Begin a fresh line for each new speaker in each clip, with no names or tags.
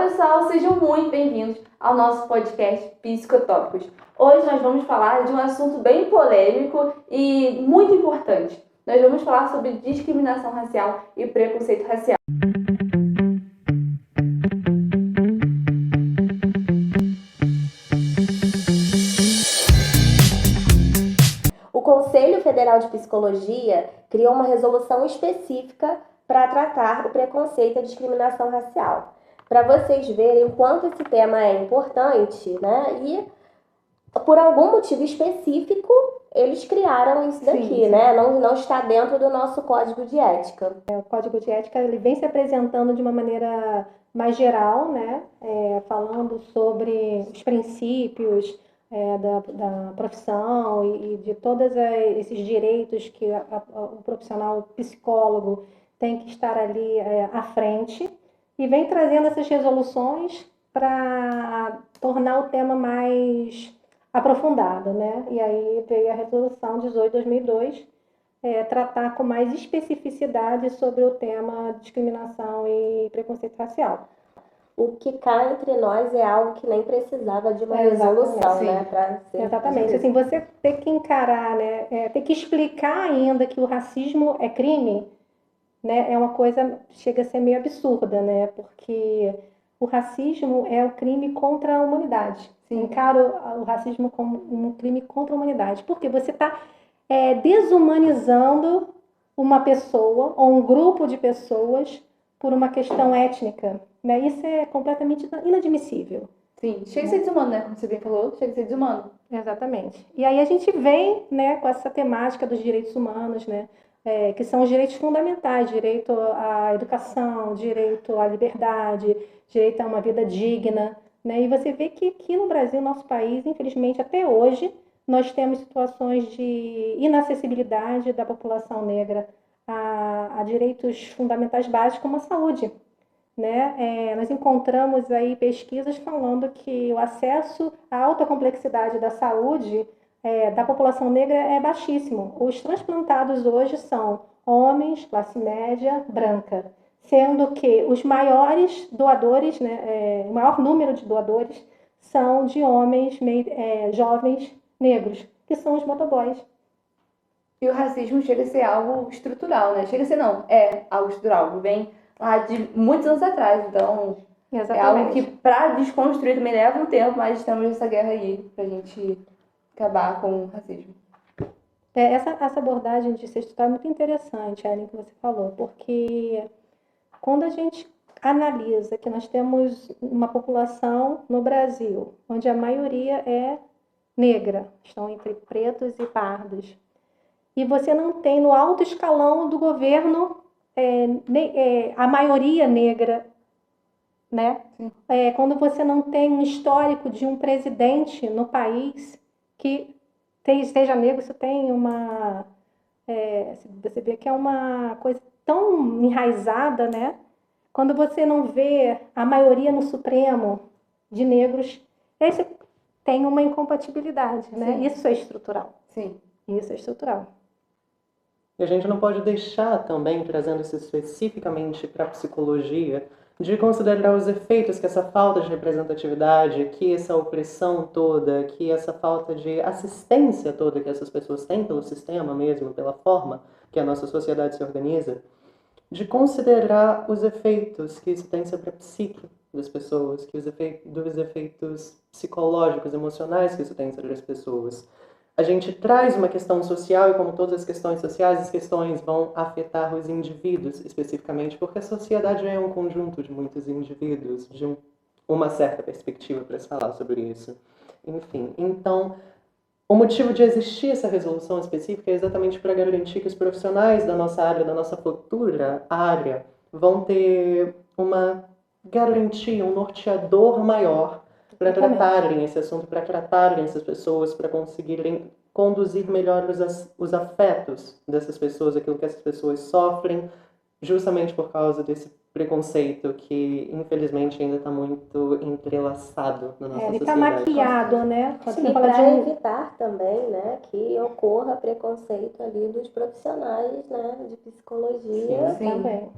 pessoal, sejam muito bem-vindos ao nosso podcast Psicotópicos. Hoje nós vamos falar de um assunto bem polêmico e muito importante. Nós vamos falar sobre discriminação racial e preconceito racial.
O Conselho Federal de Psicologia criou uma resolução específica para tratar o preconceito e a discriminação racial. Para vocês verem o quanto esse tema é importante, né? E por algum motivo específico, eles criaram isso daqui,
Sim.
né? Não está dentro do nosso código de ética.
O Código de Ética ele vem se apresentando de uma maneira mais geral, né? Falando sobre os princípios da profissão e de todos esses direitos que o profissional psicólogo tem que estar ali à frente, e vem trazendo essas resoluções para tornar o tema mais aprofundado, né? E aí veio a Resolução 18/2002, tratar com mais especificidade sobre o tema discriminação e preconceito racial.
O que cá entre nós é algo que nem precisava de uma
Exatamente,
resolução,
sim.
né? Pra ser
Exatamente. Assim, você ter que encarar, né? Ter que explicar ainda que o racismo é crime, né? É uma coisa, chega a ser meio absurda, né? Porque o racismo é o crime contra a humanidade.
Sim.
Encaro o racismo como um crime contra a humanidade. Porque você está desumanizando uma pessoa ou um grupo de pessoas por uma questão étnica, né? Isso é completamente inadmissível.
Sim, chega a ser desumano, né? Como você bem falou, chega a ser desumano.
Exatamente. E aí a gente vem, né, com essa temática dos direitos humanos, né? Que são os direitos fundamentais, direito à educação, direito à liberdade, direito a uma vida digna, né? E você vê que aqui no Brasil, nosso país, infelizmente, até hoje, nós temos situações de inacessibilidade da população negra a direitos fundamentais básicos como a saúde, né? Nós encontramos aí pesquisas falando que o acesso à alta complexidade da saúde da população negra é baixíssimo. Os transplantados hoje são homens, classe média, branca, sendo que os maiores doadores, né, o maior número de doadores são de homens jovens negros, que são os motoboys.
E o racismo chega a ser algo estrutural, né? Chega a ser não, é algo estrutural, vem lá de muitos anos atrás, então
Exatamente.
é algo que para desconstruir também leva um tempo, mas estamos nessa guerra aí pra gente acabar com o racismo.
Essa abordagem de ser estrutural é muito interessante, Ellen, que você falou, porque quando a gente analisa que nós temos uma população no Brasil, onde a maioria é negra, estão entre pretos e pardos, e você não tem no alto escalão do governo a maioria negra, né? Quando você não tem um histórico de um presidente no país que seja negro, isso tem uma... você vê que é uma coisa tão enraizada, né? Quando você não vê a maioria no Supremo de negros, aí você tem uma incompatibilidade, né?
Sim.
Isso é estrutural.
Sim.
Isso é estrutural.
E a gente não pode deixar também, trazendo isso especificamente para a psicologia, de considerar os efeitos que essa falta de representatividade, que essa opressão toda, que essa falta de assistência toda que essas pessoas têm pelo sistema mesmo, pela forma que a nossa sociedade se organiza, de considerar os efeitos que isso tem sobre a psique das pessoas, dos efeitos psicológicos, emocionais que isso tem sobre as pessoas. A gente traz uma questão social e, como todas as questões sociais, as questões vão afetar os indivíduos especificamente, porque a sociedade é um conjunto de muitos indivíduos, de uma certa perspectiva para se falar sobre isso. Enfim, então, o motivo de existir essa resolução específica é exatamente para garantir que os profissionais da nossa área, da nossa futura área, vão ter uma garantia, um norteador maior para tratarem esse assunto, para tratarem essas pessoas, para conseguirem conduzir melhor os afetos dessas pessoas, aquilo que essas pessoas sofrem, justamente por causa desse preconceito que, infelizmente, ainda está muito entrelaçado na nossa
Ele
sociedade.
está maquiado, né?
Sim, para evitar também, né, que ocorra preconceito ali dos profissionais, né, de psicologia.
Sim.
Também.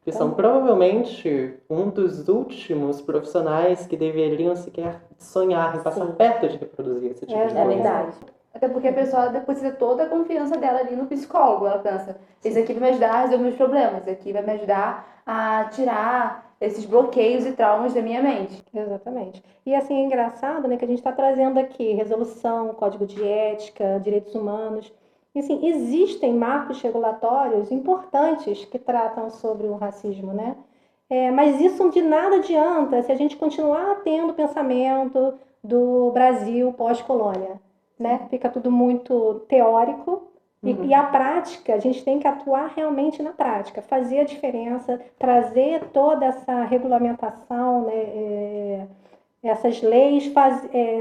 que são provavelmente um dos últimos profissionais que deveriam sequer sonhar em passar
Sim.
perto de reproduzir esse tipo de
É
coisa.
verdade.
Até porque a pessoa deposita toda a confiança dela ali no psicólogo. Ela pensa, esse aqui vai me ajudar a resolver meus problemas, esse aqui vai me ajudar a tirar esses bloqueios e traumas da minha mente.
Exatamente. E assim, é engraçado, né, que a gente está trazendo aqui resolução, código de ética, direitos humanos. E, assim, existem marcos regulatórios importantes que tratam sobre o racismo, né? Mas isso de nada adianta se a gente continuar tendo o pensamento do Brasil pós-colônia, né? Fica tudo muito teórico. E a prática, a gente tem que atuar realmente na prática, fazer a diferença, trazer toda essa regulamentação, né, essas leis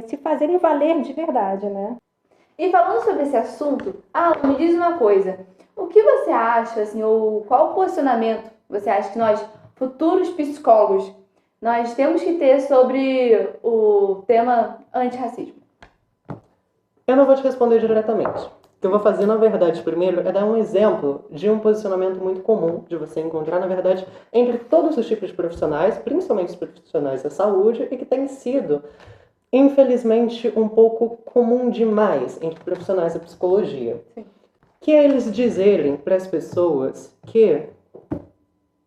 se fazerem valer de verdade, né?
E falando sobre esse assunto, me diz uma coisa. O que você acha, assim, ou qual posicionamento você acha que nós, futuros psicólogos, nós temos que ter sobre o tema antirracismo?
Eu não vou te responder diretamente. O que eu vou fazer, na verdade, primeiro é dar um exemplo de um posicionamento muito comum de você encontrar, na verdade, entre todos os tipos de profissionais, principalmente os profissionais da saúde, e que tem sido, infelizmente, um pouco comum demais entre profissionais da psicologia.
Sim.
Que é eles dizerem para as pessoas que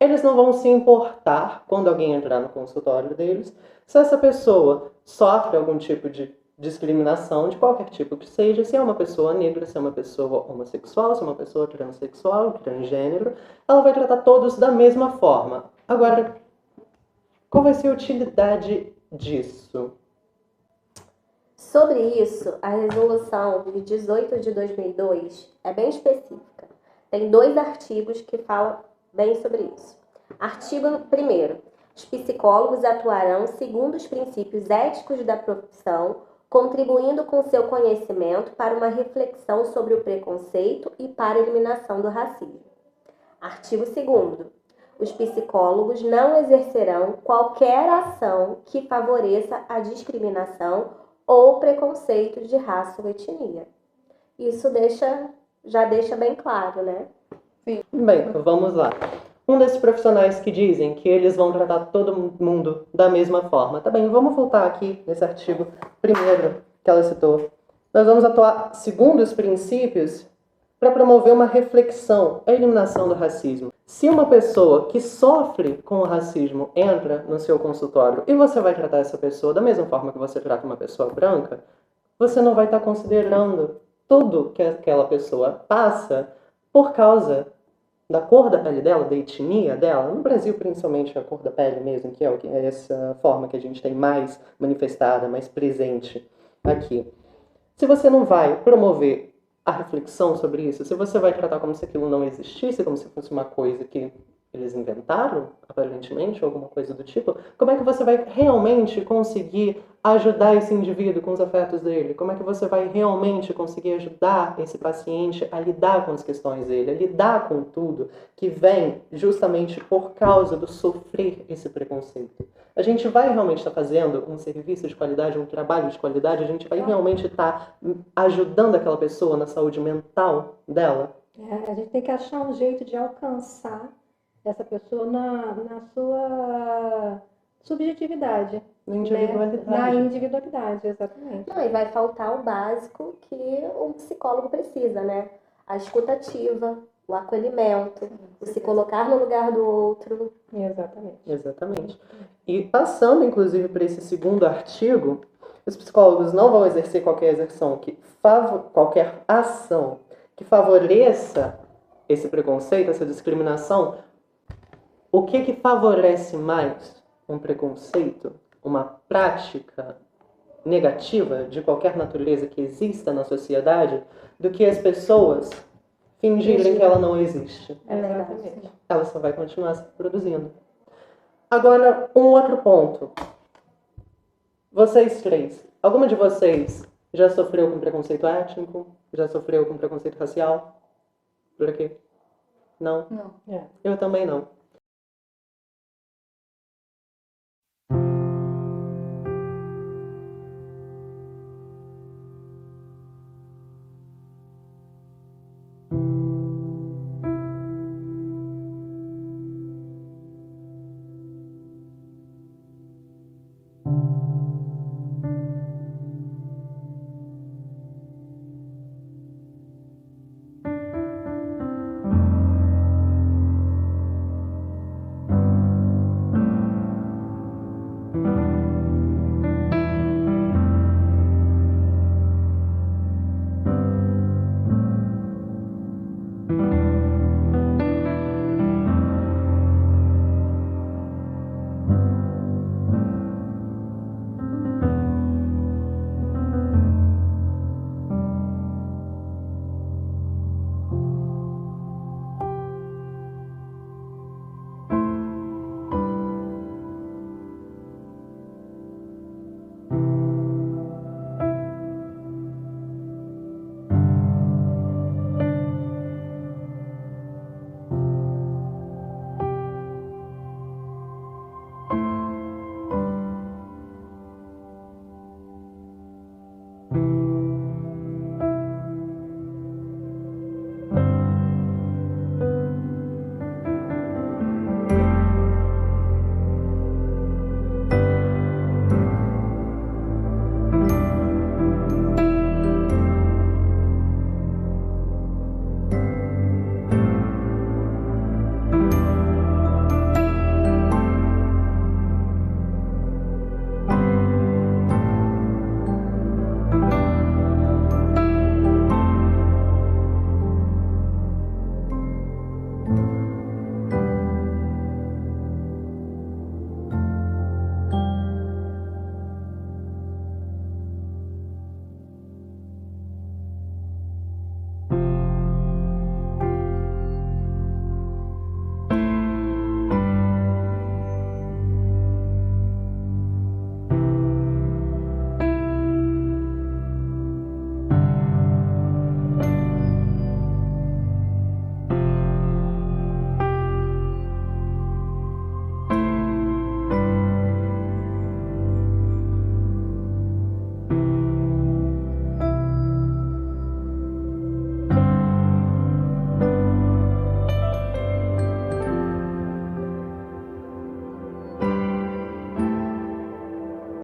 eles não vão se importar quando alguém entrar no consultório deles se essa pessoa sofre algum tipo de discriminação, de qualquer tipo que seja, se é uma pessoa negra, se é uma pessoa homossexual, se é uma pessoa transexual, transgênero, ela vai tratar todos da mesma forma. Agora, qual vai ser a utilidade disso?
Sobre isso, a resolução de 18 de 2002 é bem específica. Tem 2 artigos que falam bem sobre isso. Artigo 1º. Os psicólogos atuarão segundo os princípios éticos da profissão, contribuindo com seu conhecimento para uma reflexão sobre o preconceito e para a eliminação do racismo. Artigo 2º. Os psicólogos não exercerão qualquer ação que favoreça a discriminação ou preconceito de raça ou etnia. Isso já deixa bem claro, né?
Bem, vamos lá. Um desses profissionais que dizem que eles vão tratar todo mundo da mesma forma. Tá bem, vamos voltar aqui nesse artigo primeiro que ela citou. Nós vamos atuar segundo os princípios para promover uma reflexão, a eliminação do racismo. Se uma pessoa que sofre com o racismo entra no seu consultório e você vai tratar essa pessoa da mesma forma que você trata uma pessoa branca, você não vai estar considerando tudo que aquela pessoa passa por causa da cor da pele dela, da etnia dela. No Brasil, principalmente, a cor da pele mesmo, que é essa forma que a gente tem mais manifestada, mais presente aqui. Se você não vai promover a reflexão sobre isso, se você vai tratar como se aquilo não existisse, como se fosse uma coisa que eles inventaram, aparentemente, ou alguma coisa do tipo, como é que você vai realmente conseguir ajudar esse indivíduo com os afetos dele? Como é que você vai realmente conseguir ajudar esse paciente a lidar com as questões dele, a lidar com tudo que vem justamente por causa do sofrer esse preconceito? A gente vai realmente estar fazendo um serviço de qualidade, um trabalho de qualidade? A gente vai realmente estar ajudando aquela pessoa na saúde mental dela?
A gente tem que achar um jeito de alcançar essa pessoa na sua subjetividade.
Na individualidade.
Né? Na individualidade, exatamente.
Não, e vai faltar o básico que um psicólogo precisa, né? A escutativa, o acolhimento, o se colocar no lugar do outro.
Exatamente.
Exatamente. E passando, inclusive, para esse segundo artigo, os psicólogos não vão exercer qualquer ação que favoreça esse preconceito, essa discriminação. O que favorece mais um preconceito, uma prática negativa de qualquer natureza que exista na sociedade, do que as pessoas fingirem que ela não existe?
Exatamente.
Ela só vai continuar se reproduzindo. Agora, um outro ponto. Vocês três, alguma de vocês já sofreu com preconceito étnico? Já sofreu com preconceito racial? Por aqui? Não?
Não.
Eu também não.